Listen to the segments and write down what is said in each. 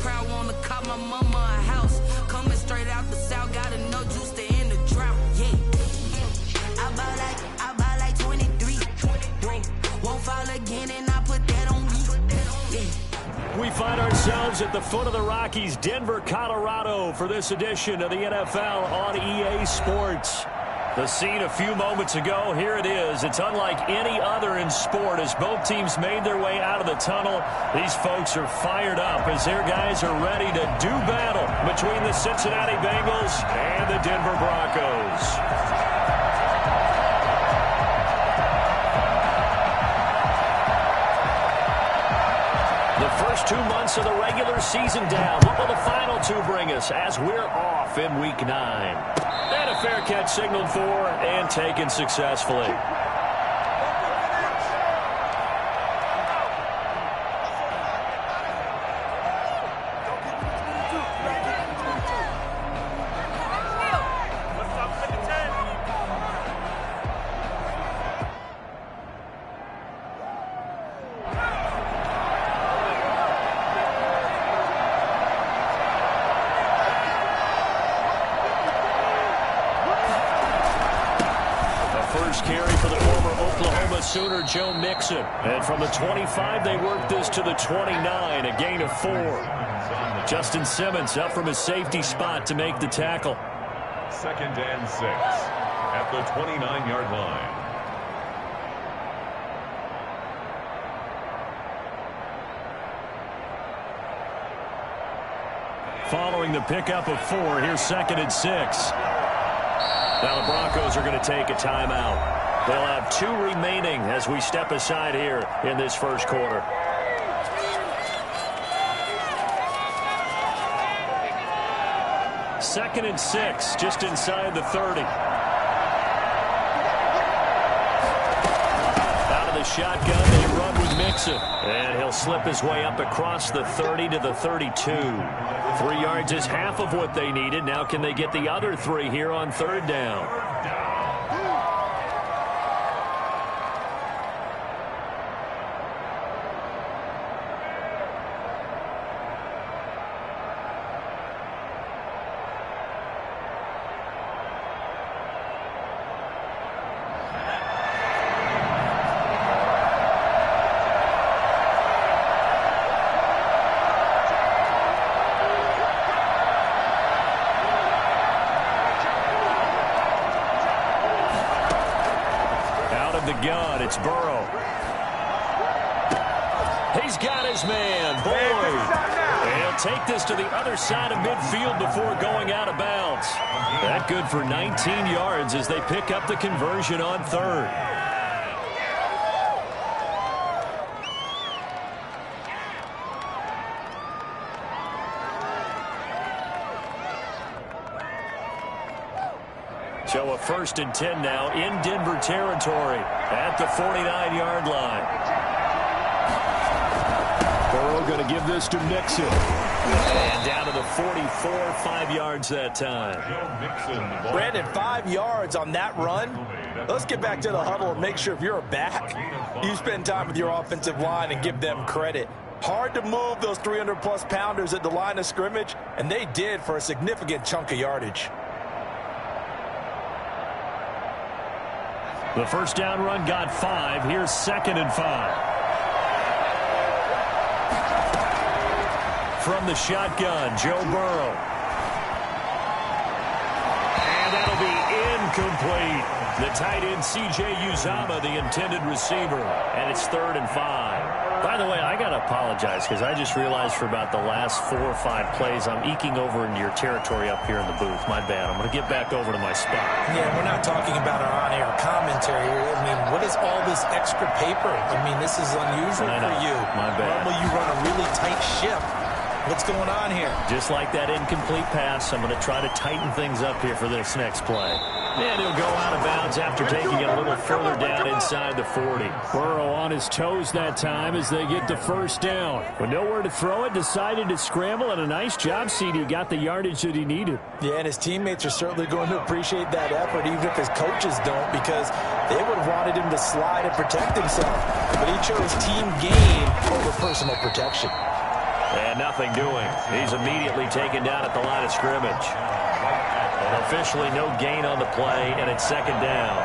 crowd wanna cop my mama a house. Coming straight out the south, got enough juice to end the drought. Yeah. I buy like 23. Won't fall again, and I put that on me. Yeah. We find ourselves at the foot of the Rockies, Denver, Colorado, for this edition of the NFL on EA Sports. The scene a few moments ago, here it is. It's unlike any other in sport as both teams made their way out of the tunnel. These folks are fired up as their guys are ready to do battle between the Cincinnati Bengals and the Denver Broncos. The first 2 months of the regular season down. What will the final two bring us as we're off in Week 9? And a fair catch signaled for and taken successfully. Sooner Joe Mixon. And from the 25, they work this to the 29, a gain of 4. Justin Simmons up from his safety spot to make the tackle. 2nd and 6 at the 29-yard line. Following the pickup of 4, here's 2nd and 6. Now the Broncos are going to take a timeout. They'll have 2 remaining as we step aside here in this first quarter. Second and 6, just inside the 30. Out of the shotgun, they run with Mixon. And he'll slip his way up across the 30 to the 32. 3 yards is half of what they needed. Now can they get the other 3 here on 3rd down? Gun. It's Burrow. He's got his man, Boyd. And he'll take this to the other side of midfield before going out of bounds. That good for 19 yards as they pick up the conversion on 3rd. So a 1st and 10 now in Denver territory at the 49-yard line. Burrow going to give this to Mixon. And down to the 44, 5 yards that time. Brandon, 5 yards on that run. Let's get back to the huddle and make sure if you're a back, you spend time with your offensive line and give them credit. Hard to move those 300-plus pounders at the line of scrimmage, and they did for a significant chunk of yardage. The first down run got 5. Here's 2nd and 5. From the shotgun, Joe Burrow. And that'll be incomplete. The tight end, C.J. Uzomah, the intended receiver. And it's 3rd and 5. By the way, I got to apologize because I just realized for about the last 4 or 5 plays, I'm eking over into your territory up here in the booth. My bad. I'm going to get back over to my spot. Yeah, we're not talking about our on-air commentary. I mean, what is all this extra paper? I mean, this is unusual for you. My bad. Normally you run a really tight ship. What's going on here? Just like that incomplete pass, I'm going to try to tighten things up here for this next play. And he'll go out of bounds after taking it a little further down inside the 40. Burrow on his toes that time as they get the first down. With nowhere to throw it, decided to scramble, and a nice job, CD. Got the yardage that he needed. Yeah, and his teammates are certainly going to appreciate that effort, even if his coaches don't, because they would have wanted him to slide and protect himself. But he chose team gain over personal protection. And nothing doing. He's immediately taken down at the line of scrimmage. And officially no gain on the play, and it's second down.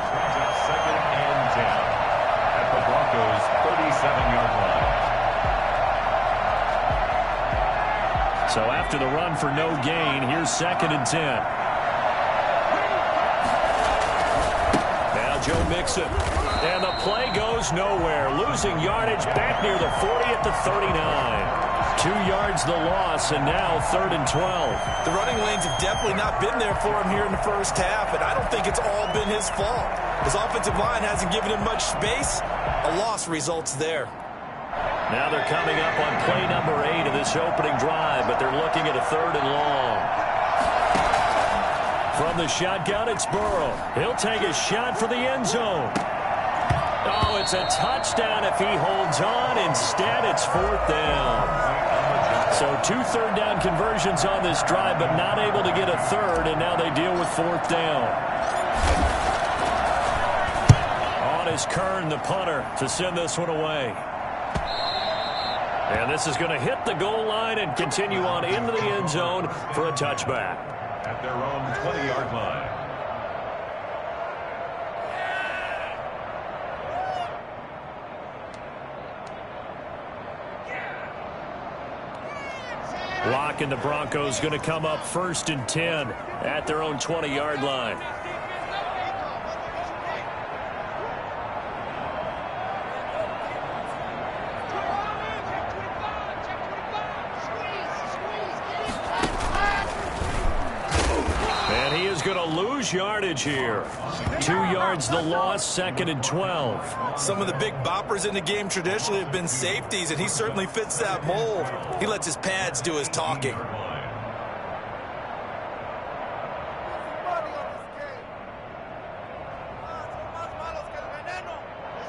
Second and 10 at the Broncos' 37-yard line. So after the run for no gain, here's second and 10. Now Joe Mixon. And the play goes nowhere. Losing yardage back near the 40 at the 39. 2 yards the loss, and now third and 12. The running lanes have definitely not been there for him here in the first half, and I don't think it's all been his fault. His offensive line hasn't given him much space. A loss results there. Now they're coming up on play number 8 of this opening drive, but they're looking at a third and long. From the shotgun, it's Burrow. He'll take a shot for the end zone. Oh, it's a touchdown if he holds on. Instead, it's fourth down. So 2 third-down conversions on this drive, but not able to get a third, and now they deal with fourth down. On is Kern, the punter, to send this one away. And this is going to hit the goal line and continue on into the end zone for a touchback. At their own 20-yard line. Locke and the Broncos going to come up first and 10 at their own 20-yard line. And he is going to lose yardage here. 2 yards the loss, second and 12. Some of the big boppers in the game traditionally have been safeties, and he certainly fits that mold. He lets his pads do his talking.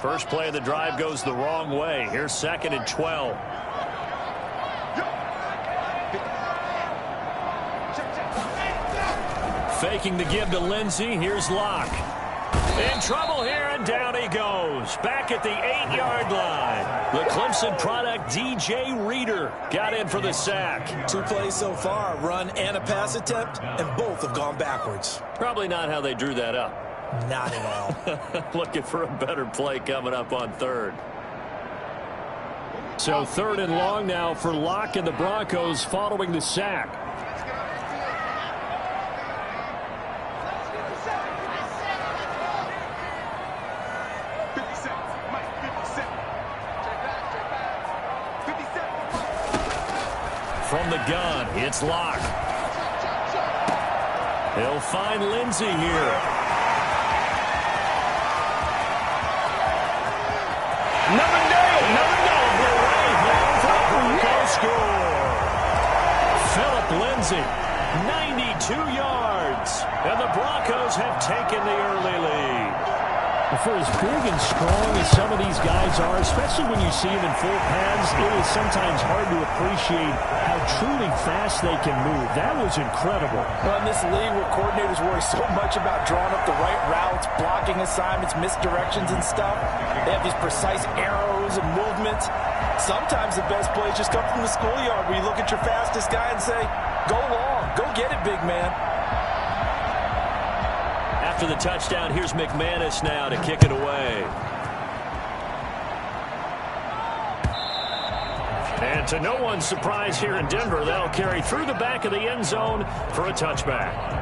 First play of the drive goes the wrong way. Here's second and 12. Faking the give to Lindsey. Here's Locke. In trouble here, and down he goes. Back at the 8-yard line. The Clemson product, DJ Reader, got in for the sack. 2 plays so far, run and a pass attempt, and both have gone backwards. Probably not how they drew that up. Not at all. Looking for a better play coming up on third. So third and long now for Locke and the Broncos following the sack. From the gun, it's Locke. He'll find Lindsey here. Another blue right now for the Broncos score. Philip Lindsey, 92 yards. And the Broncos have taken the early lead. For as big and strong as some of these guys are, especially when you see them in full pads, it is sometimes hard to appreciate how truly fast they can move. That was incredible. Well, in this league where coordinators worry so much about drawing up the right routes, blocking assignments, misdirections and stuff, they have these precise arrows and movements. Sometimes the best plays just come from the schoolyard where you look at your fastest guy and say, go long, go get it, big man. After the touchdown, here's McManus now to kick it away. And to no one's surprise here in Denver, they'll carry through the back of the end zone for a touchback.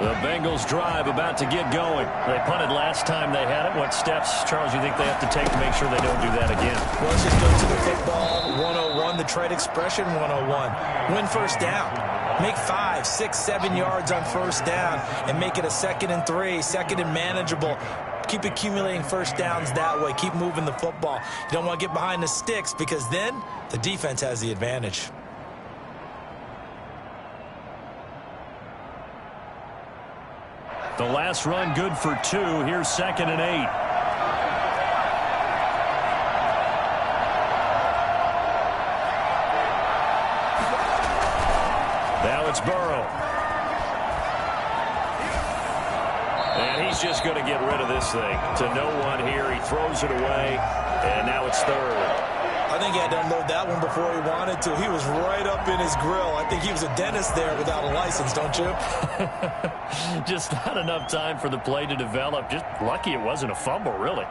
The Bengals drive about to get going. They punted last time they had it. What steps, Charles, you think they have to take to make sure they don't do that again? Well, let's just go to the football 101, the trade expression 101. Win first down. Make 5, 6, 7 yards on first down and make it a 2nd and 3, 2nd and manageable. Keep accumulating first downs that way. Keep moving the football. You don't want to get behind the sticks because then the defense has the advantage. The last run good for 2. Here's 2nd and 8. Now it's Burrow. And he's just going to get rid of this thing to no one here. He throws it away, and now it's third. I think he had to unload that one before he wanted to. He was right up in his grill. I think he was a dentist there without a license, don't you? Just not enough time for the play to develop. Just lucky it wasn't a fumble, really.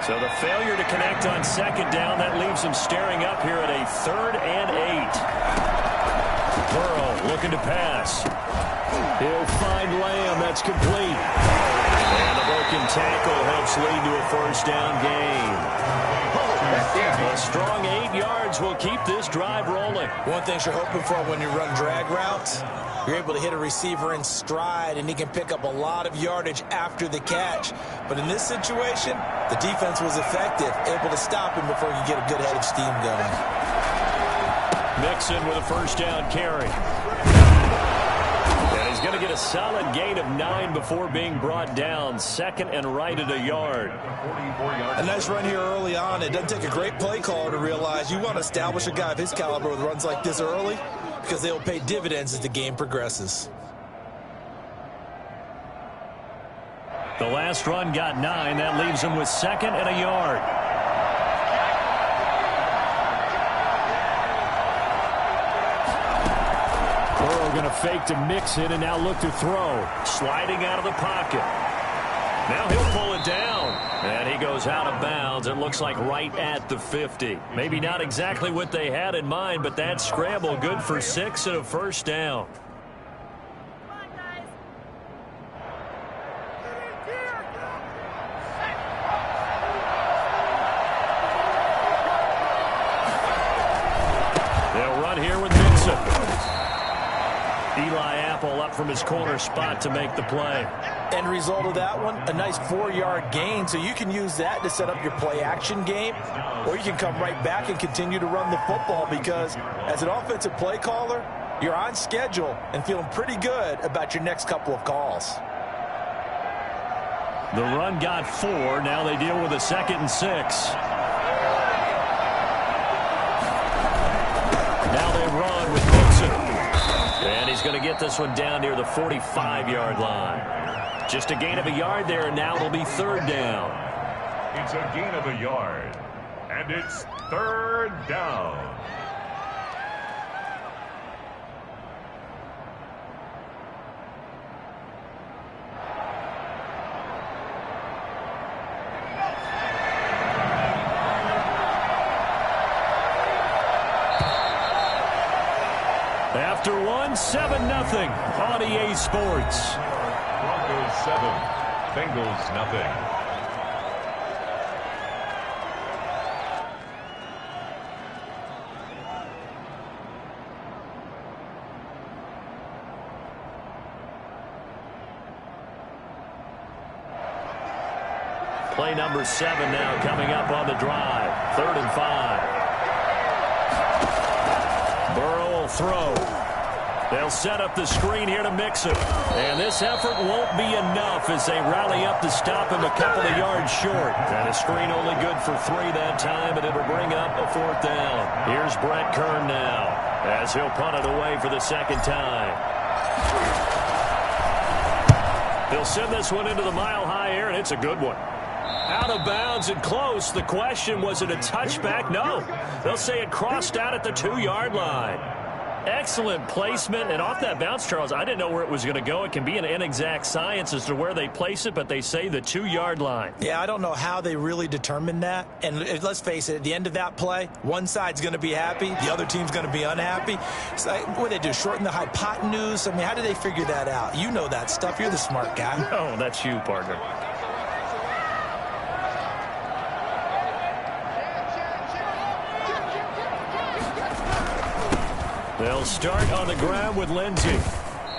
So the failure to connect on second down, that leaves him staring up here at a 3rd and 8. Burrow looking to pass. He'll find Lamb. That's complete. And the broken tackle helps lead to a first down gain. A strong 8 yards will keep this drive rolling. One thing you're hoping for when you run drag routes, you're able to hit a receiver in stride, and he can pick up a lot of yardage after the catch. But in this situation, the defense was effective, able to stop him before he could get a good head of steam going. Mixon with a first down carry. And he's going to get a solid gain of 9 before being brought down. 2nd and right at a yard. A nice run here early on. It doesn't take a great play caller to realize you want to establish a guy of his caliber with runs like this early, because they will pay dividends as the game progresses. The last run got 9. That leaves him with 2nd and a yard. Burrow going to fake to Mixon and now look to throw. Sliding out of the pocket. Now he'll pull it down. And he goes out of bounds. It looks like right at the 50. Maybe not exactly what they had in mind, but that scramble good for 6 and a first down. They'll run here with Mixon. Eli Apple up from his corner spot to make the play. End result of that one, a nice 4-yard gain, so you can use that to set up your play-action game, or you can come right back and continue to run the football, because as an offensive play caller, you're on schedule and feeling pretty good about your next couple of calls. The run got 4. Now they deal with a 2nd and 6. Now they run with Mixon. And he's going to get this one down near the 45-yard line. Just a gain of a yard there, and now it'll be 3rd down. It's a gain of a yard, and it's 3rd down. After 7-0 on EA Sports. Broncos 7, Bengals nothing. Play number 7 now coming up on the drive. 3rd and 5. Burrow will throw. They'll set up the screen here to Mixon. And this effort won't be enough as they rally up to stop him a couple of yards short. And a screen only good for 3 that time, and it'll bring up a 4th down. Here's Brett Kern now as he'll punt it away for the 2nd time. They'll send this one into the mile-high air, and it's a good one. Out of bounds and close. The question, was it a touchback? No. They'll say it crossed out at the 2-yard line. Excellent placement, and off that bounce, Charles, I didn't know where it was going to go. It can be an inexact science as to where they place it, but they say the 2-yard line. Yeah, I don't know how they really determined that. And let's face it, at the end of that play, one side's going to be happy, the other team's going to be unhappy. It's like, what do they do, shorten the hypotenuse? I mean, how do they figure that out? You know that stuff. You're the smart guy. Oh, that's you, partner. They'll start on the ground with Lindsey.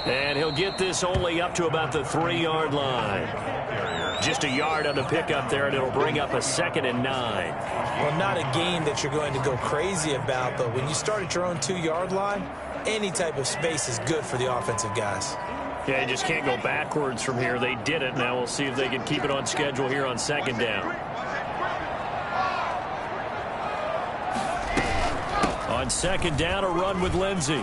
And he'll get this only up to about the 3-yard line. Just a yard on the pickup there, and it'll bring up a 2nd and 9. Well, not a game that you're going to go crazy about, but when you start at your own 2-yard line, any type of space is good for the offensive guys. Yeah, you just can't go backwards from here. They did it. Now we'll see if they can keep it on schedule here on 2nd down. On second down, a run with Lindsey.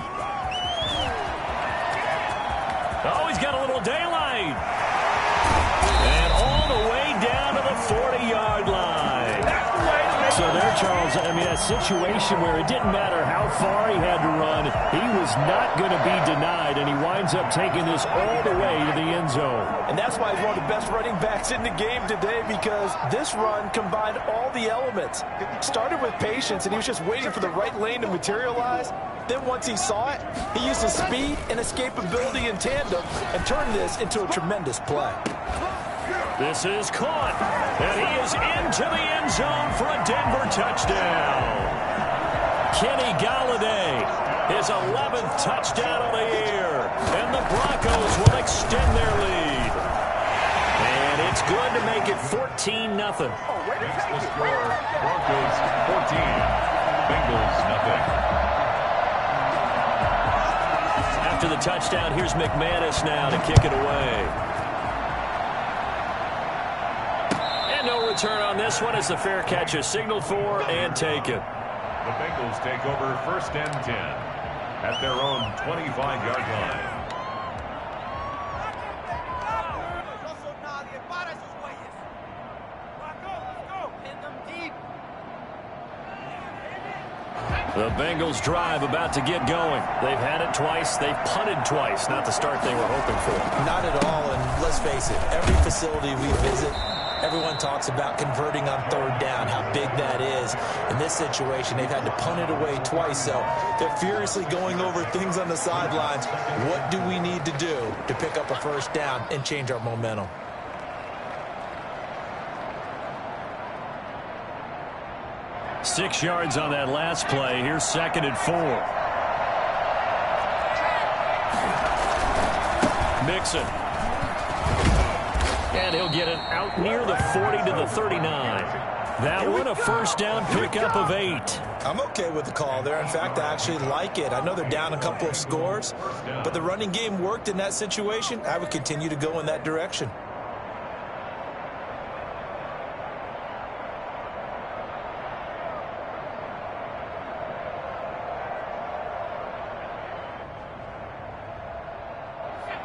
Oh, he's got a little daylight. And all the way down to the 40-yard line. So there, Charles, I mean, a situation where it didn't matter how far he had to run, he was not going to be denied, and he winds up taking this all the way to the end zone. And that's why he's one of the best running backs in the game today, because this run combined all the elements. Started with patience, and he was just waiting for the right lane to materialize. Then once he saw it, he used his speed and escapability in tandem and turned this into a tremendous play. This is caught, and he is into the end zone for a Denver touchdown. Kenny Golladay, his 11th touchdown of the year, and the Broncos will extend their lead. And it's good to make it 14-0. The score, Broncos 14, Bengals nothing. After the touchdown, here's McManus now to kick it away. No return on this one as the fair catch is signaled for and taken. The Bengals take over first and 10 at their own 25-yard line. The Bengals drive about to get going. They've had it twice. They've punted twice. Not the start they were hoping for. Not at all, and let's face it, every facility we visit, everyone talks about converting on third down, how big that is. In this situation, they've had to punt it away twice, so they're furiously going over things on the sidelines. What do we need to do to pick up a first down and change our momentum? Six yards on that last play. Here's second and 4. Mixon. And he'll get it out near the 40 to the 39. That one a first down pickup of 8. I'm okay with the call there. In fact, I actually like it. I know they're down a couple of scores, but the running game worked in that situation. I would continue to go in that direction.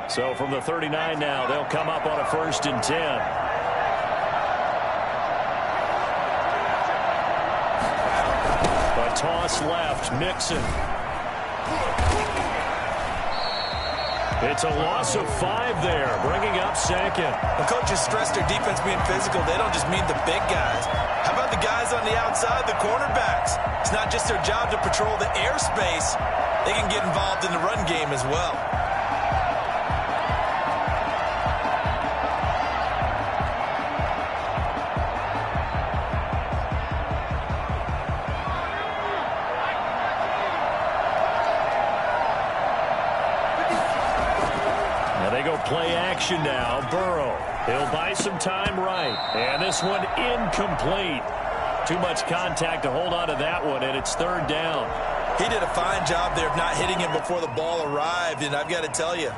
So from the 39 now, they'll come up on a first and 10. A toss left, Mixon. It's a loss of 5 there, bringing up second. The coaches stress their defense being physical. They don't just mean the big guys. How about the guys on the outside, the cornerbacks? It's not just their job to patrol the airspace. They can get involved in the run game as well. Play action now. Burrow. He'll buy some time right. And this one incomplete. Too much contact to hold on to that one, and it's third down. He did a fine job there of not hitting him before the ball arrived, and I've got to tell you,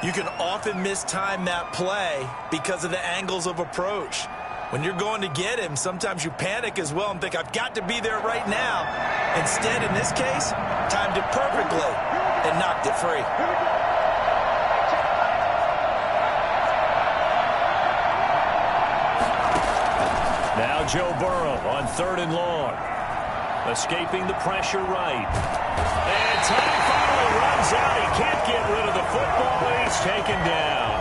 you can often mistime that play because of the angles of approach. When you're going to get him, sometimes you panic as well and think, I've got to be there right now. Instead, in this case, timed it perfectly and knocked it free. Now Joe Burrow on third and long. Escaping the pressure right. And time finally runs out. He can't get rid of the football. He's taken down.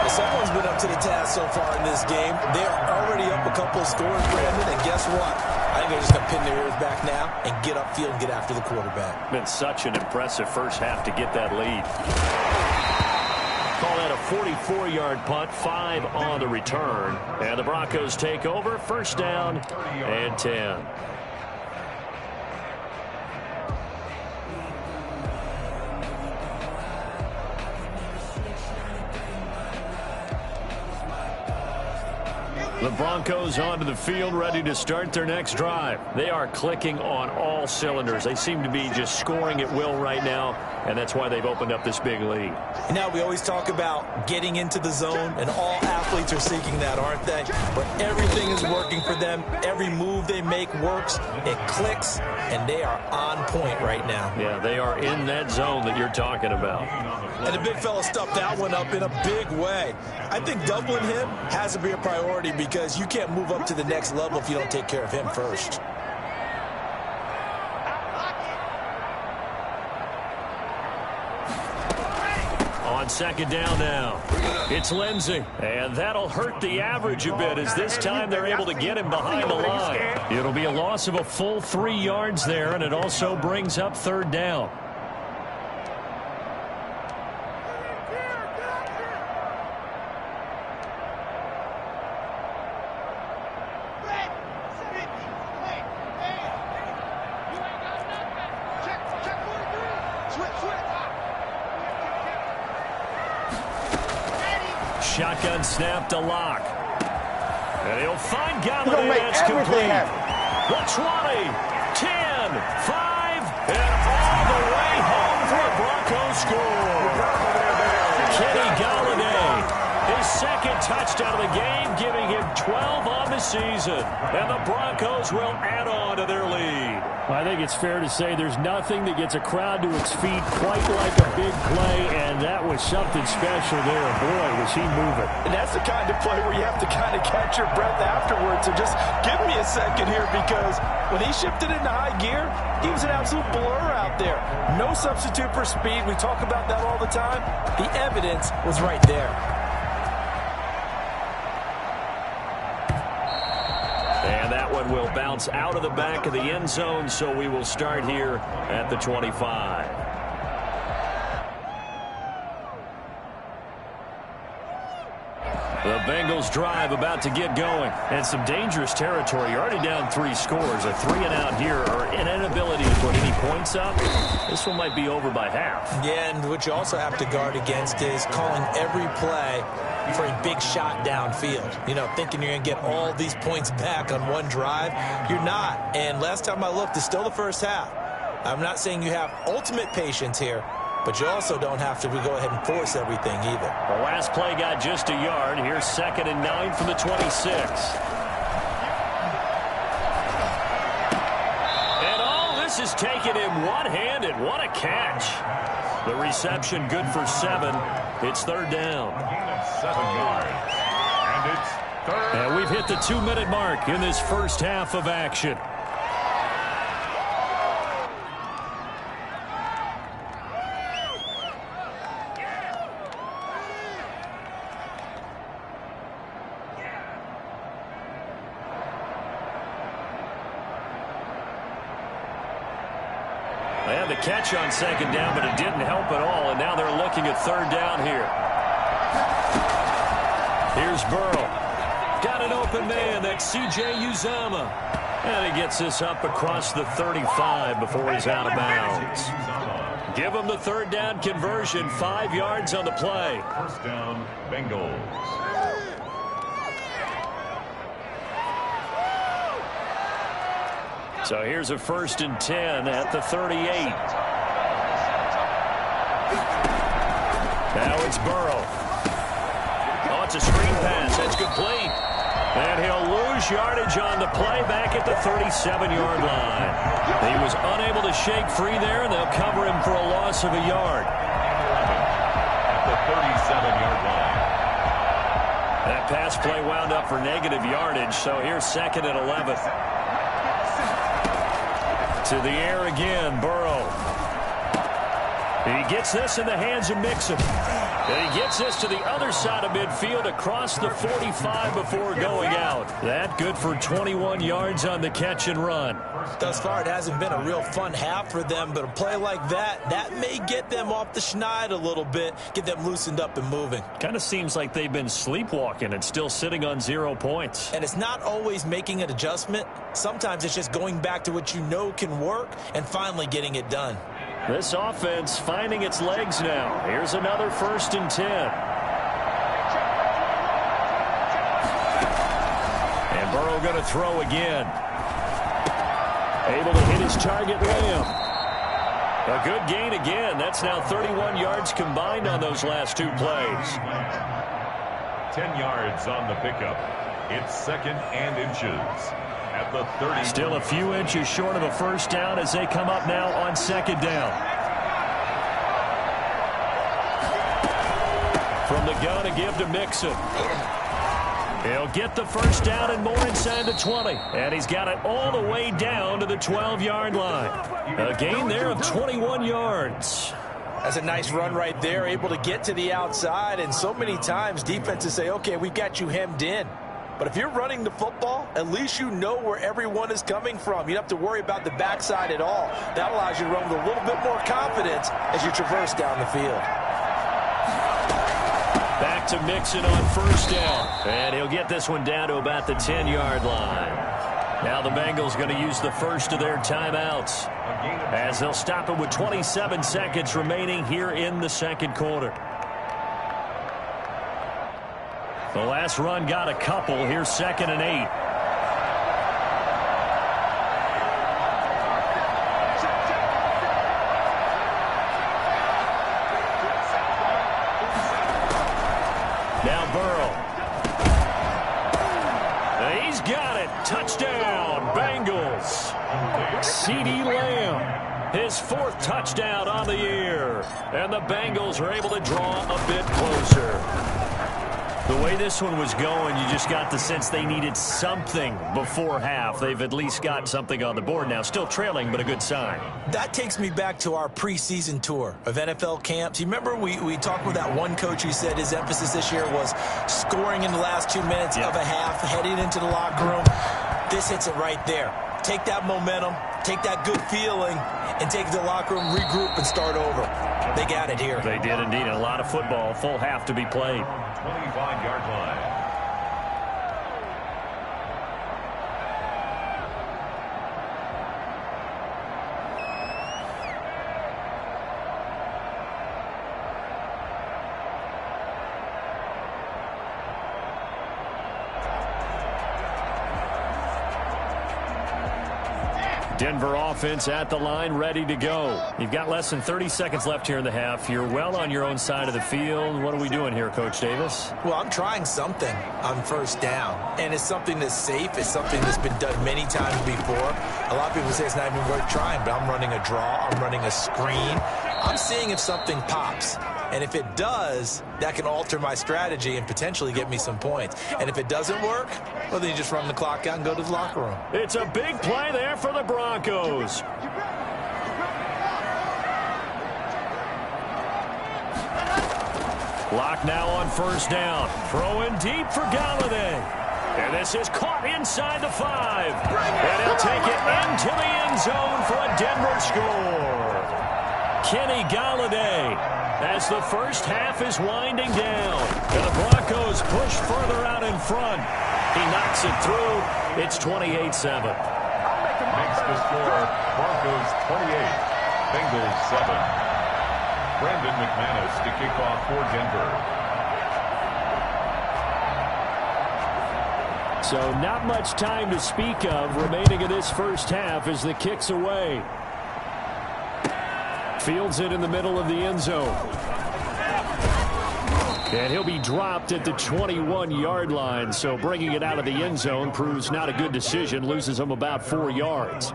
Someone's been up to the task so far in this game. They are already up a couple of scores, Brandon, and guess what? I think they're just going to pin their ears back now and get upfield and get after the quarterback. Been such an impressive first half to get that lead. Call that a 44-yard punt, 5 on the return. And the Broncos take over, first down and 10. The Broncos onto the field, ready to start their next drive. They are clicking on all cylinders. They seem to be just scoring at will right now, and that's why they've opened up this big lead. Now, we always talk about getting into the zone, and all athletes are seeking that, aren't they? But everything is working for them. Every move they make works. It clicks, and they are on point right now. Yeah, they are in that zone that you're talking about. And the big fella stuffed that one up in a big way. I think doubling him has to be a priority because you can't move up to the next level if you don't take care of him first. On second down now, it's Lindsey. And that'll hurt the average a bit as this time they're able to get him behind the line. It'll be a loss of a full 3 yards there, and it also brings up third down. Shotgun snap to Lock. And he'll find Galladay. It's complete. The 20, 10, 5, and all the way home for a Broncos score. Kenny Galladay, his second touchdown of the game, giving him 12 on the season. And the Broncos will add on to their lead. I think it's fair to say there's nothing that gets a crowd to its feet quite like a big play, and that was something special there. Boy, was he moving. And that's the kind of play where you have to kind of catch your breath afterwards. So just give me a second here because when he shifted into high gear, he was an absolute blur out there. No substitute for speed. We talk about that all the time. The evidence was right there. And that one will bounce out of the back of the end zone, so we will start here at the 25. The Bengals drive about to get going. And some dangerous territory. You're already down 3 scores. A 3-and-out here or an inability to put any points up. This one might be over by half. Yeah, and what you also have to guard against is calling every play for a big shot downfield. You know, thinking you're going to get all these points back on one drive. You're not. And last time I looked, it's still the first half. I'm not saying you have ultimate patience here, but you also don't have to go ahead and force everything either. The last play got just a yard. Here's 2nd and 9 from the 26. And all this is taken him one-handed. What a catch. The reception good for 7. It's third down. 7 yards. And it's third. And we've hit the 2-minute mark in this first half of action. They had the catch on second down, but it didn't help at all, and now they're looking at third down here. Here's Burrow. Got an open man. That's C.J. Uzomah. And he gets this up across the 35 before he's out of bounds. Give him the third down conversion. 5 yards on the play. First down, Bengals. So here's a 1st and 10 at the 38. Now it's Burrow. Oh, it's a screen pass. That's complete. And he'll lose yardage on the play back at the 37-yard line. He was unable to shake free there, and they'll cover him for a loss of a yard. At the 37-yard line. That pass play wound up for negative yardage, so here's 2nd and 11. To the air again, Burrow. He gets this in the hands of Mixon. And he gets this to the other side of midfield across the 45 before going out. That good for 21 yards on the catch and run. Thus far, it hasn't been a real fun half for them, but a play like that may get them off the schneid a little bit, get them loosened up and moving. Kind of seems like they've been sleepwalking and still sitting on 0 points. And it's not always making an adjustment. Sometimes it's just going back to what you know can work and finally getting it done. This offense finding its legs now. Here's another 1st and 10. going to throw again. Able to hit his target, Lamb. A good gain again. That's now 31 yards combined on those last 2 plays. 10 yards on the pickup. It's 2nd and inches at the 30. Still a few inches short of a first down as they come up now on 2nd down. From the gun, a give to Mixon. He'll get the first down and more inside the 20. And he's got it all the way down to the 12-yard line. A gain there of 21 yards. That's a nice run right there, able to get to the outside. And so many times defenses say, okay, we've got you hemmed in. But if you're running the football, at least you know where everyone is coming from. You don't have to worry about the backside at all. That allows you to run with a little bit more confidence as you traverse down the field. Back to Mixon on first down. And he'll get this one down to about the 10-yard line. Now the Bengals going to use the first of their timeouts as they'll stop it with 27 seconds remaining here in the second quarter. The last run got a couple. Here's 2nd and 8. Now Burrow. He's got it. Touchdown, Bengals. CeeDee Lamb, his 4th touchdown on the year. And the Bengals are able to draw a bit closer. The way this one was going, you just got the sense they needed something before half. They've at least got something on the board now. Still trailing, but a good sign. That takes me back to our preseason tour of NFL camps. You remember we talked with that one coach who said his emphasis this year was scoring in the last 2 minutes of a half, heading into the locker room. This hits it right there. Take that momentum, take that good feeling, and take it to the locker room, regroup, and start over. They got it here. They did indeed. A lot of football, full half to be played. 25-yard line. Denver offense at the line, ready to go. You've got less than 30 seconds left here in the half. You're well on your own side of the field. What are we doing here, Coach Davis? Well, I'm trying something on first down, and it's something that's safe. It's something that's been done many times before. A lot of people say it's not even worth trying, but I'm running a draw. I'm running a screen. I'm seeing if something pops. And if it does, that can alter my strategy and potentially get me some points. And if it doesn't work, well, then you just run the clock out and go to the locker room. It's a big play there for the Broncos. Lock now on first down. Throwing deep for Galladay. And this is caught inside the 5. And he'll take it into the end zone for a Denver score. Kenny Galladay, as the first half is winding down. And the Broncos push further out in front. He knocks it through. It's 28-7. Makes the score Broncos 28, Bengals 7. Brandon McManus to kick off for Denver. So not much time to speak of remaining in this first half as the kick's away. Fields it in the middle of the end zone. And he'll be dropped at the 21-yard line. So bringing it out of the end zone proves not a good decision. Loses him about 4 yards.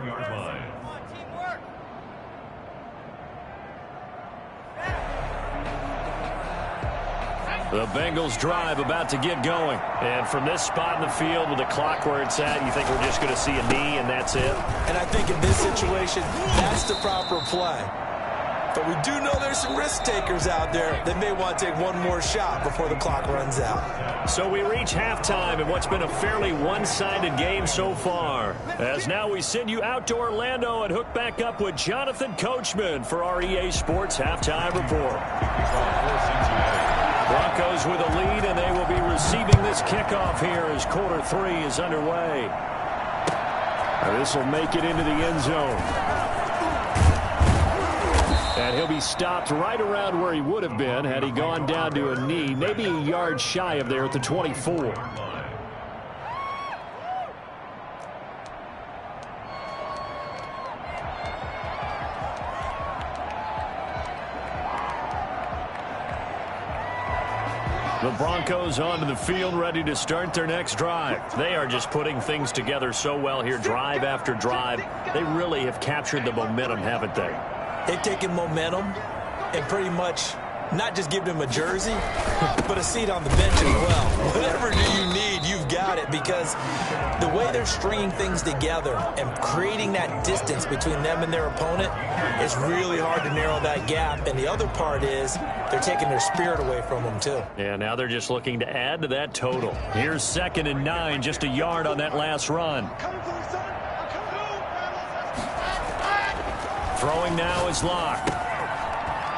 The Bengals drive about to get going. And from this spot in the field with the clock where it's at, you think we're just going to see a knee and that's it? And I think in this situation, that's the proper play. But we do know there's some risk takers out there that may want to take one more shot before the clock runs out. So we reach halftime in what's been a fairly one-sided game so far. As now we send you out to Orlando and hook back up with Jonathan Coachman for our EA Sports Halftime Report. Broncos with a lead, and they will be receiving this kickoff here as quarter 3 is underway. This will make it into the end zone. And he'll be stopped right around where he would have been had he gone down to a knee, maybe a yard shy of there at the 24. The Broncos onto the field, ready to start their next drive. They are just putting things together so well here, drive after drive. They really have captured the momentum, haven't they? They've taken momentum and pretty much not just give them a jersey, but a seat on the bench as well. Whatever do you need, you've got it, because the way they're stringing things together and creating that distance between them and their opponent, it's really hard to narrow that gap. And the other part is they're taking their spirit away from them, too. Yeah, now they're just looking to add to that total. Here's 2nd and 9, just a yard on that last run. Throwing now is Locke.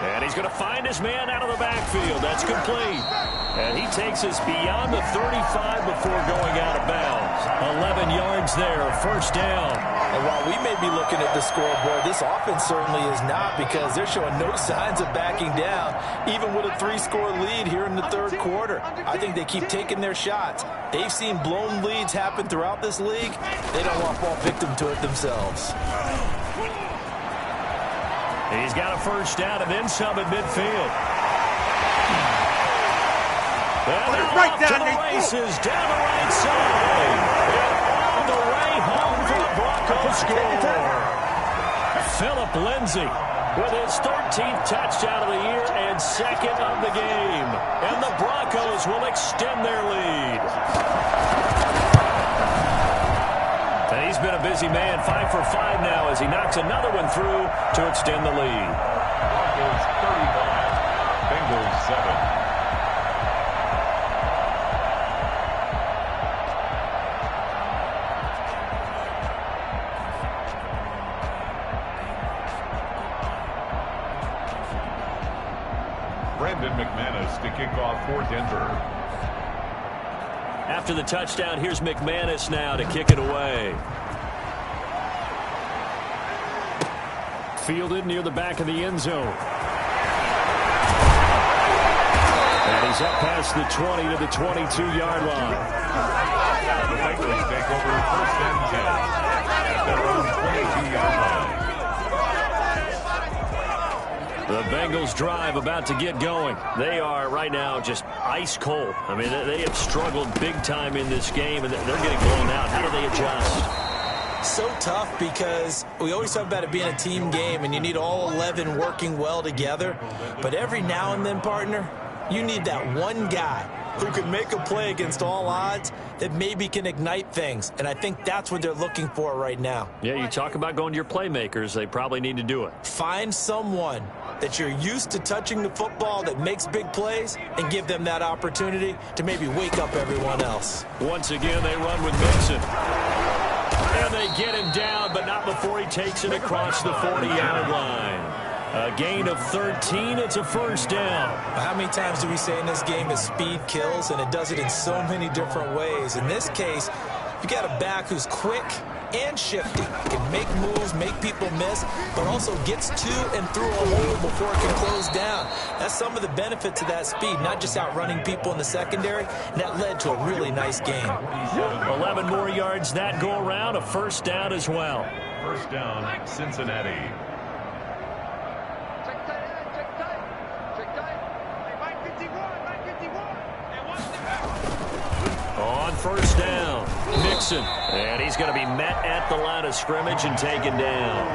And he's going to find his man out of the backfield. That's complete. And he takes us beyond the 35 before going out of bounds. 11 yards there, first down. And while we may be looking at the scoreboard, this offense certainly is not, because they're showing no signs of backing down, even with a 3-score lead here in the third quarter. I think they keep taking their shots. They've seen blown leads happen throughout this league. They don't want to fall victim to it themselves. He's got a first down and then some at midfield. And they're right off down to the races, down the right side. And all the way home for the Broncos score. Philip Lindsay with his 13th touchdown of the year and 2nd of the game. And the Broncos will extend their lead. And he's been a busy man, 5 for 5 now as he knocks another one through to extend the lead. Broncos 35, Bengals 7. Brandon McManus to kick off for Denver. After the touchdown, here's McManus now to kick it away. Fielded near the back of the end zone. And he's up past the 20 to the 22-yard line. The Bengals take over 1st and 10 at their own 22-yard line. The Bengals drive about to get going. They are right now just ice cold. I mean, they have struggled big time in this game, and they're getting blown out. How do they adjust? So tough, because we always talk about it being a team game, and you need all 11 working well together. But every now and then, partner, you need that one guy who can make a play against all odds that maybe can ignite things. And I think that's what they're looking for right now. Yeah, you talk about going to your playmakers. They probably need to do it. Find someone that you're used to touching the football that makes big plays and give them that opportunity to maybe wake up everyone else. Once again, they run with Mixon. And they get him down, but not before he takes it across the 40-yard line. A gain of 13. It's a first down. How many times do we say in this game is speed kills, and it does it in so many different ways. In this case, you got a back who's quick and shifty, can make moves, make people miss, but also gets to and through a hole before it can close down. That's some of the benefits of that speed, not just outrunning people in the secondary, and that led to a really nice game. 11 more yards that go around, a first down as well. First down, Cincinnati. On first down, Mixon. And he's going to be met at the line of scrimmage and taken down.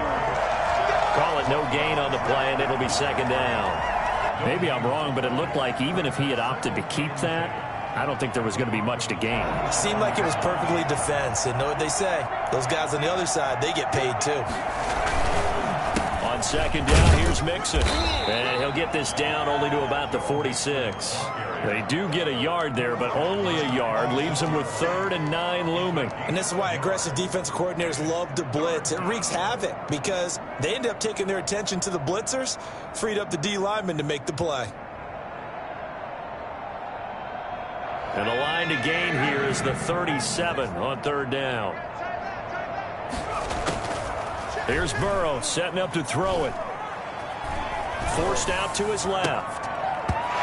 Call it no gain on the play, and it'll be 2nd down. Maybe I'm wrong, but it looked like even if he had opted to keep that, I don't think there was going to be much to gain. Seemed like it was perfectly defense, and know what they say. Those guys on the other side, they get paid too. On 2nd down, here's Mixon. And he'll get this down only to about the 46. They do get a yard there, but only a yard. Leaves them with 3rd and 9 looming. And this is why aggressive defense coordinators love to blitz. It wreaks havoc because they end up taking their attention to the blitzers, freed up the D lineman to make the play. And the line to gain here is the 37 on 3rd down. Here's Burrow setting up to throw it. Forced out to his left.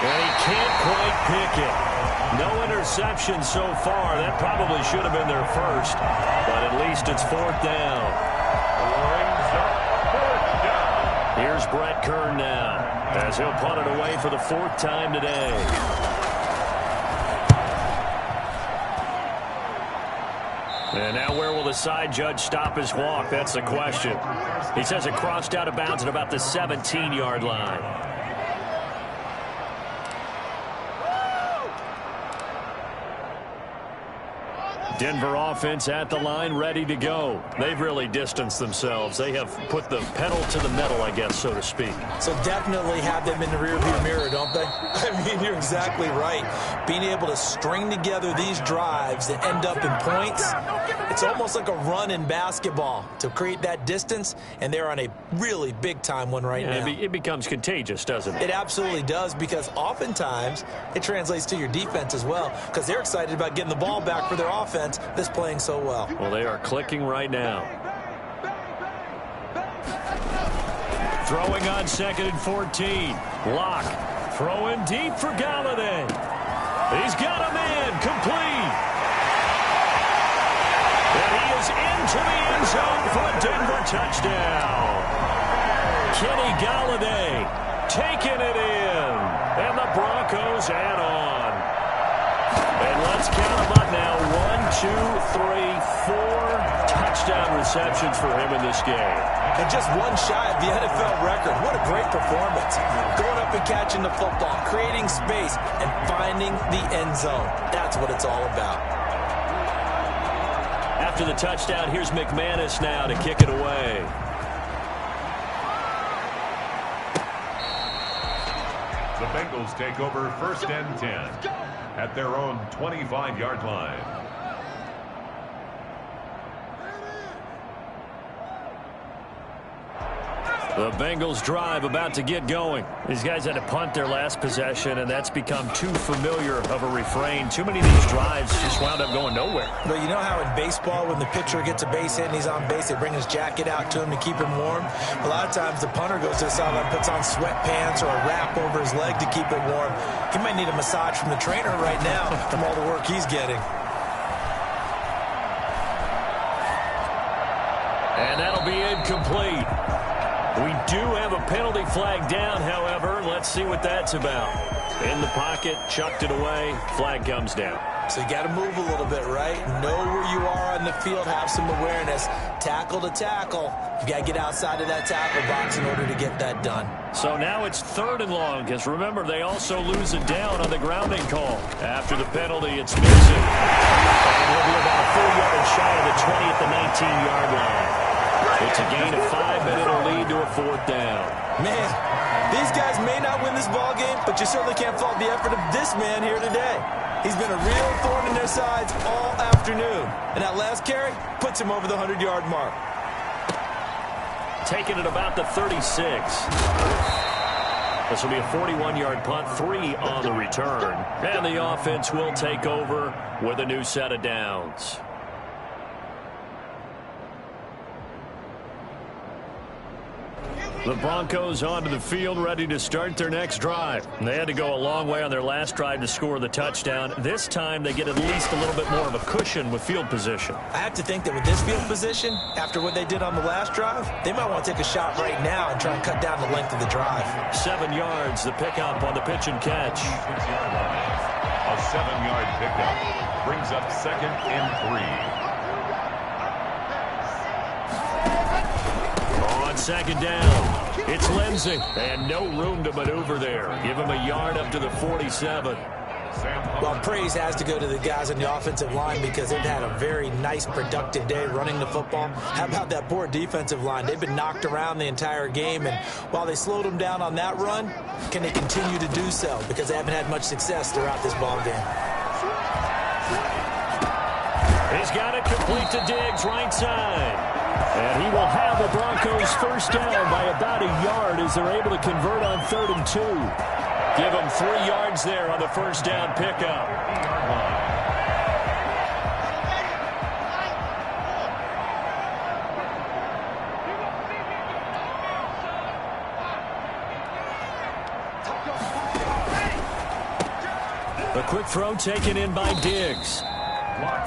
And he can't quite pick it. No interception so far. That probably should have been their first. But at least it's 4th down. Here's Brett Kern now, as he'll punt it away for the 4th time today. And now where will the side judge stop his walk? That's the question. He says it crossed out of bounds at about the 17-yard line. Denver offense at the line, ready to go. They've really distanced themselves. They have put the pedal to the metal, I guess, so to speak. So definitely have them in the rearview mirror, don't they? I mean, you're exactly right. Being able to string together these drives that end up in points, it's almost like a run in basketball to create that distance, and they're on a really big-time one right now. It becomes contagious, doesn't it? It absolutely does, because oftentimes it translates to your defense as well, because they're excited about getting the ball back for their offense that's playing so well. Well, they are clicking right now. Throwing on 2nd and 14. Locke throwing deep for Galladay. He's got a man complete. And he is into the end zone for a Denver touchdown. Kenny Galladay taking it in. And the Broncos add on. And let's count them up now. 1, 2, 3, 4 touchdown receptions for him in this game. And just one shy of the NFL record. What a great performance. Going up and catching the football, creating space, and finding the end zone. That's what it's all about. After the touchdown, here's McManus now to kick it away. The Bengals take over 1st and 10 at their own 25-yard line. The Bengals drive about to get going. These guys had to punt their last possession, and that's become too familiar of a refrain. Too many of these drives just wound up going nowhere. But you know how in baseball, when the pitcher gets a base hit and he's on base, they bring his jacket out to him to keep him warm? A lot of times the punter goes to the sideline, puts on sweatpants or a wrap over his leg to keep it warm. He might need a massage from the trainer right now from all the work he's getting. And that'll be incomplete. We do have a penalty flag down, however. Let's see what that's about. In the pocket, chucked it away, flag comes down. So you got to move a little bit, right? Know where you are on the field, have some awareness. Tackle to tackle. You got to get outside of that tackle box in order to get that done. So now it's 3rd and long, because remember, they also lose it down on the grounding call. After the penalty, it's missing. And we'll be about a 4-yard shy of the 20 at the 19-yard line. It's a gain of 5, and it'll lead to a 4th down. Man, these guys may not win this ball game, but you certainly can't fault the effort of this man here today. He's been a real thorn in their sides all afternoon. And that last carry puts him over the 100-yard mark. Taking it about the 36. This will be a 41-yard punt, 3 on the return. And the offense will take over with a new set of downs. The Broncos onto the field, ready to start their next drive. They had to go a long way on their last drive to score the touchdown. This time, they get at least a little bit more of a cushion with field position. I have to think that with this field position, after what they did on the last drive, they might want to take a shot right now and try and cut down the length of the drive. 7 yards, the pickup on the pitch and catch. A 7-yard pickup brings up 2nd and 3. On 2nd down, it's Lindsey, and no room to maneuver there. Give him a yard up to the 47. Well, praise has to go to the guys on the offensive line because they've had a very nice, productive day running the football. How about that poor defensive line? They've been knocked around the entire game, and while they slowed them down on that run, can they continue to do so? Because they haven't had much success throughout this ball game. He's got it complete to Diggs, right side. And he will have the Broncos first down by about a yard as they're able to convert on 3rd and 2. Give them 3 yards there on the first down pickup. A quick throw taken in by Diggs.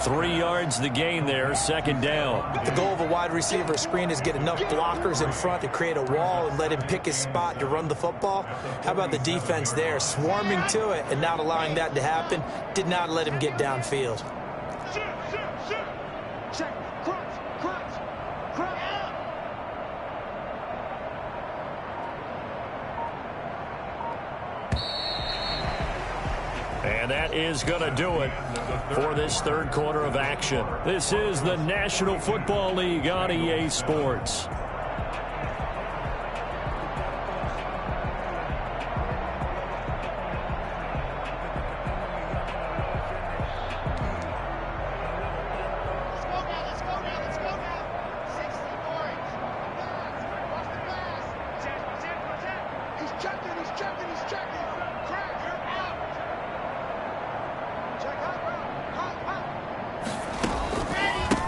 3 yards the gain there, 2nd down. The goal of a wide receiver screen is get enough blockers in front to create a wall and let him pick his spot to run the football. How about the defense there, swarming to it and not allowing that to happen? Did not let him get downfield. And that is going to do it for this third quarter of action. This is the National Football League on EA Sports.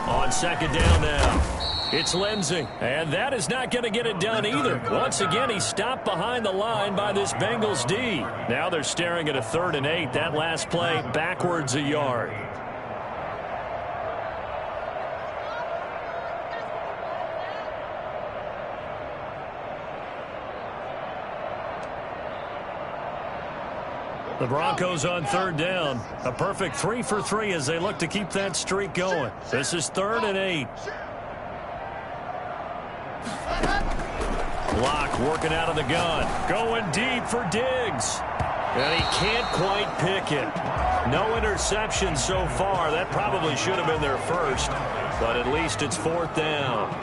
On second down now, it's Lindsey, and that is not going to get it done either. Once again, he's stopped behind the line by this Bengals D. Now they're staring at a 3rd and 8. That last play backwards a yard. The Broncos on 3rd down. A perfect 3 for 3 as they look to keep that streak going. This is 3rd and 8. Block working out of the gun. Going deep for Diggs. And he can't quite pick it. No interception so far. That probably should have been their first. But at least it's 4th down.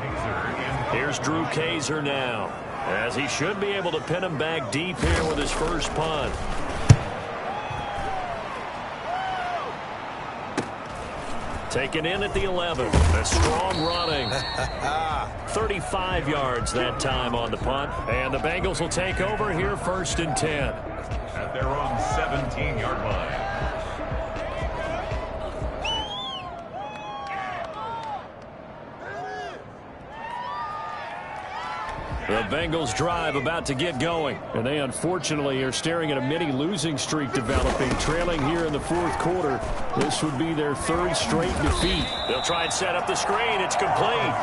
Here's Drew Kaiser now, as he should be able to pin him back deep here with his first punt. Taken in at the 11. A strong running. 35 yards that time on the punt. And the Bengals will take over here 1st and 10. At their own 17-yard line. The Bengals drive about to get going. And they unfortunately are staring at a mini losing streak developing, trailing here in the 4th quarter. This would be their 3rd straight defeat. They'll try and set up the screen. It's complete.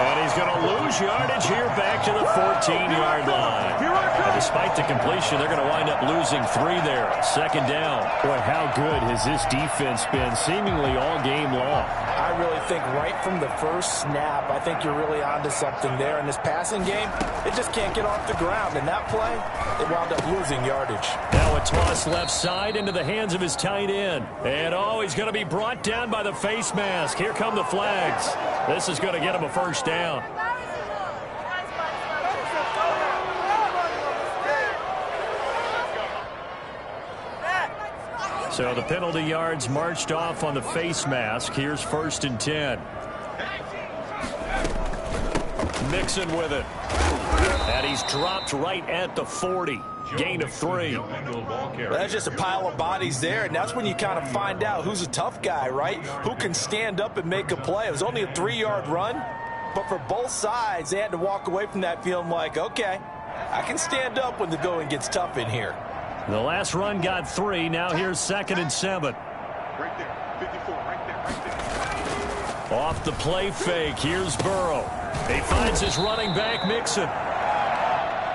And he's going to lose yardage here back to the 14-yard line. And despite the completion, they're going to wind up losing 3 there. 2nd down. Boy, how good has this defense been seemingly all game long? I really think right from the first snap, I think you're really onto something there. In this passing game, it just can't get off the ground. In that play, they wound up losing yardage. Now a toss left side into the hands of his tight end. And he's going to be brought down by the face mask. Here come the flags. This is going to get him a 1st down. So the penalty yards marched off on the face mask. Here's 1st and 10. Mixon with it. And he's dropped right at the 40. Gain of 3. That's just a pile of bodies there, and that's when you kind of find out who's a tough guy, right? Who can stand up and make a play. It was only a 3-yard run, but for both sides, they had to walk away from that feeling like, okay, I can stand up when the going gets tough in here. The last run got 3. Now here's 2nd and 7. Right there, 54, right there. Off the play fake, here's Burrow. He finds his running back, Mixon.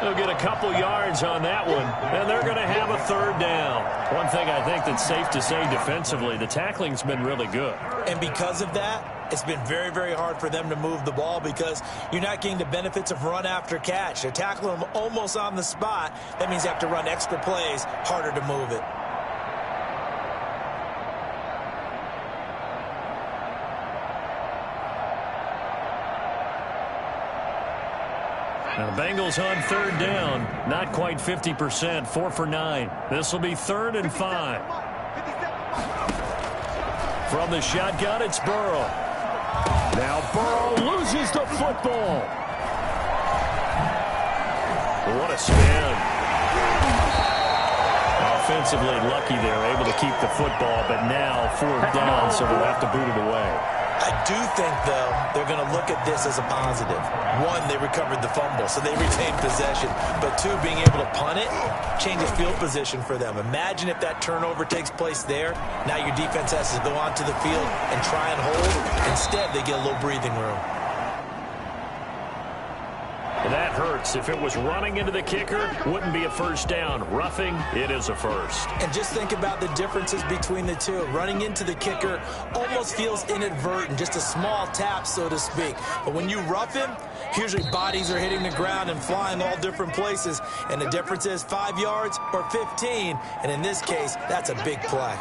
He'll get a couple yards on that one, and they're going to have a 3rd down. One thing I think that's safe to say defensively, the tackling's been really good. And because of that, it's been very, very hard for them to move the ball because you're not getting the benefits of run after catch. They're tackling them almost on the spot. That means you have to run extra plays, harder to move it. Now the Bengals on 3rd down, not quite 50%, 4 for 9. This will be 3rd and 5. From the shotgun, it's Burrow. Now Burrow loses the football. What a spin. Offensively lucky they're able to keep the football, but now 4th down, so they'll have to boot it away. I do think, though, they're going to look at this as a positive. 1, they recovered the fumble, so they retained possession. But 2, being able to punt it changes field position for them. Imagine if that turnover takes place there. Now your defense has to go onto the field and try and hold. Instead, they get a little breathing room. That hurts. If it was running into the kicker, wouldn't be a first down. Roughing, it is a first. And just think about the differences between the two. Running into the kicker almost feels inadvertent, just a small tap, so to speak. But when you rough him, usually bodies are hitting the ground and flying all different places. And the difference is 5 yards or 15. And in this case, that's a big play.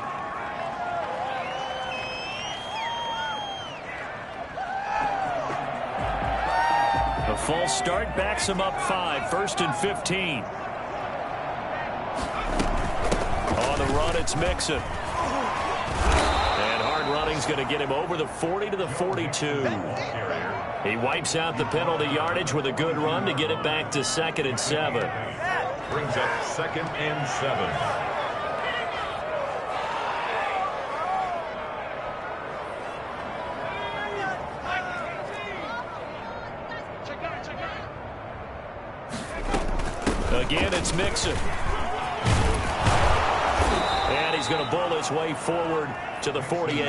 A false start backs him up 5. 1st and 15. On the run, it's Mixon. And hard running's going to get him over the 40 to the 42. He wipes out the penalty yardage with a good run to get it back to 2nd and 7. Brings up 2nd and 7. Again, it's Mixon. And he's going to bull his way forward to the 48.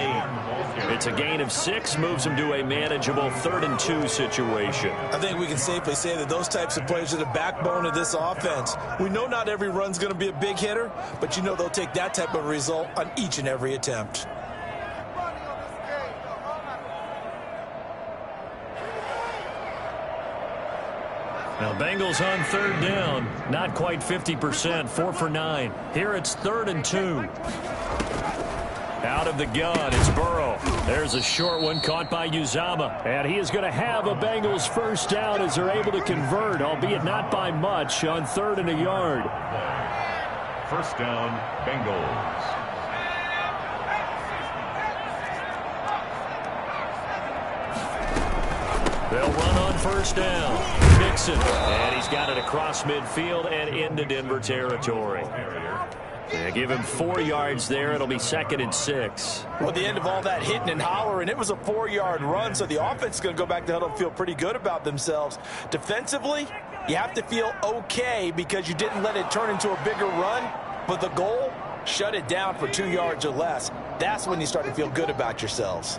It's a gain of 6, moves him to a manageable 3rd and 2 situation. I think we can safely say that those types of plays are the backbone of this offense. We know not every run's going to be a big hitter, but you know they'll take that type of result on each and every attempt. Now, Bengals on 3rd down. Not quite 50%. 4 for 9. Here it's 3rd and 2. Out of the gun, it's Burrow. There's a short one caught by Uzama. And he is going to have a Bengals first down as they're able to convert, albeit not by much, on 3rd and a yard. First down, Bengals. They'll run on first down. Mixon. And he's got it across midfield and into Denver territory. They give him 4 yards there. It'll be 2nd and 6. Well, at the end of all that hitting and hollering, it was a 4-yard run, so the offense is going to go back to huddle and feel pretty good about themselves. Defensively, you have to feel okay because you didn't let it turn into a bigger run, but the goal, shut it down for 2 yards or less. That's when you start to feel good about yourselves.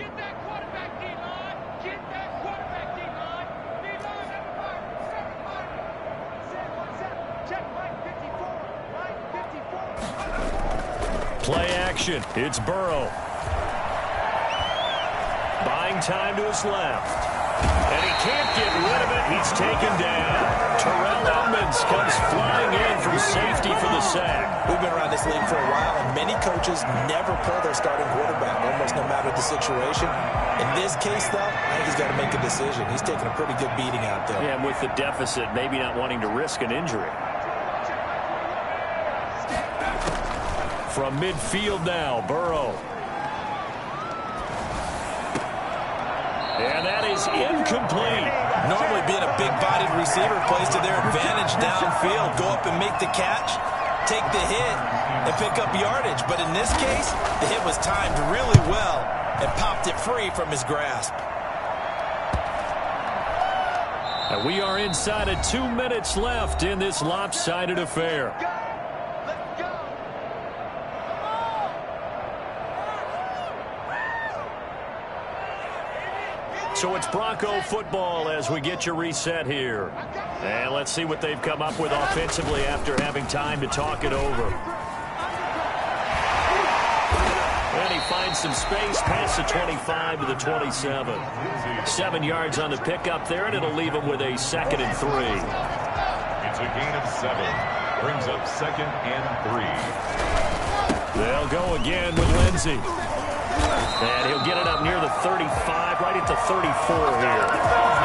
Play action. It's Burrow. Buying time to his left. And he can't get rid of it. He's taken down. Terrell Edmonds comes flying in from safety for the sack. We've been around this league for a while, and many coaches never pull their starting quarterback, almost no matter the situation. In this case, though, I think he's got to make a decision. He's taking a pretty good beating out there. Yeah, and with the deficit, maybe not wanting to risk an injury. From midfield now, Burrow. And that is incomplete. Normally being a big-bodied receiver plays to their advantage downfield. Go up and make the catch, take the hit, and pick up yardage. But in this case, the hit was timed really well and popped it free from his grasp. And we are inside of 2 minutes left in this lopsided affair. So it's Bronco football as we get you reset here. And let's see what they've come up with offensively after having time to talk it over. And he finds some space past the 25 to the 27. 7 yards on the pickup there, and it'll leave him with a 2nd and 3. It's a gain of 7. Brings up 2nd and 3. They'll go again with Lindsey. And he'll get it up near the 35, right at the 34 here.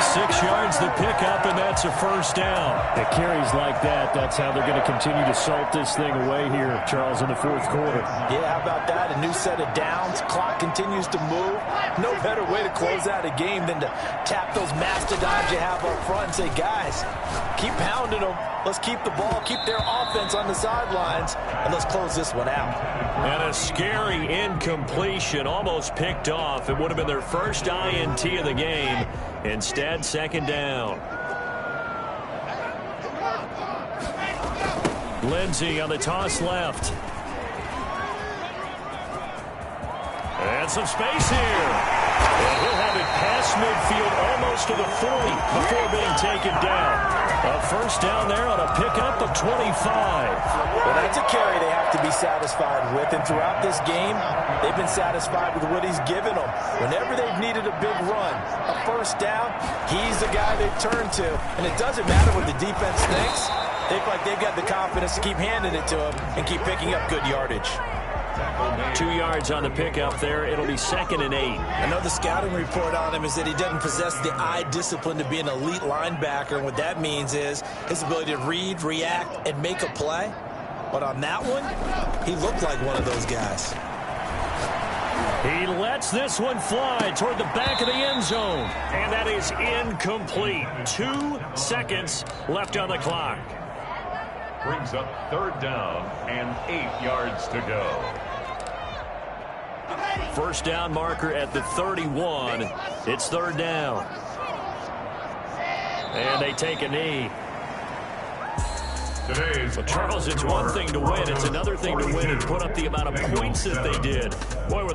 6 yards the pickup, and that's a first down. It carries like that. That's how they're going to continue to salt this thing away here, Charles, in the 4th quarter. Yeah, how about that? A new set of downs. Clock continues to move. No better way to close out a game than to tap those mastodons you have up front and say, guys, keep pounding them. Let's keep the ball, keep their offense on the sidelines, and let's close this one out. And a scary incompletion, almost picked off. It would have been their first INT of the game. Instead, 2nd down. Lindsey on the toss left. And some space here. And he'll have it past midfield almost to the 40 before being taken down. A first down there on a pickup of 25. Well, that's a carry they have to be satisfied with. And throughout this game, they've been satisfied with what he's given them. Whenever they've needed a big run, a first down, he's the guy they turn to. And it doesn't matter what the defense thinks. They feel like they've got the confidence to keep handing it to him and keep picking up good yardage. 2 yards on the pickup there. It'll be 2nd and 8. I know the scouting report on him is that he doesn't possess the eye discipline to be an elite linebacker. And what that means is his ability to read, react, and make a play. But on that one, he looked like one of those guys. He lets this one fly toward the back of the end zone. And that is incomplete. 2 seconds left on the clock. Brings up 3rd down and 8 yards to go. First down marker at the 31. It's 3rd down. And they take a knee. Well, Charles, it's one thing to win. It's another thing to win and put up the amount of points that they did. Boy,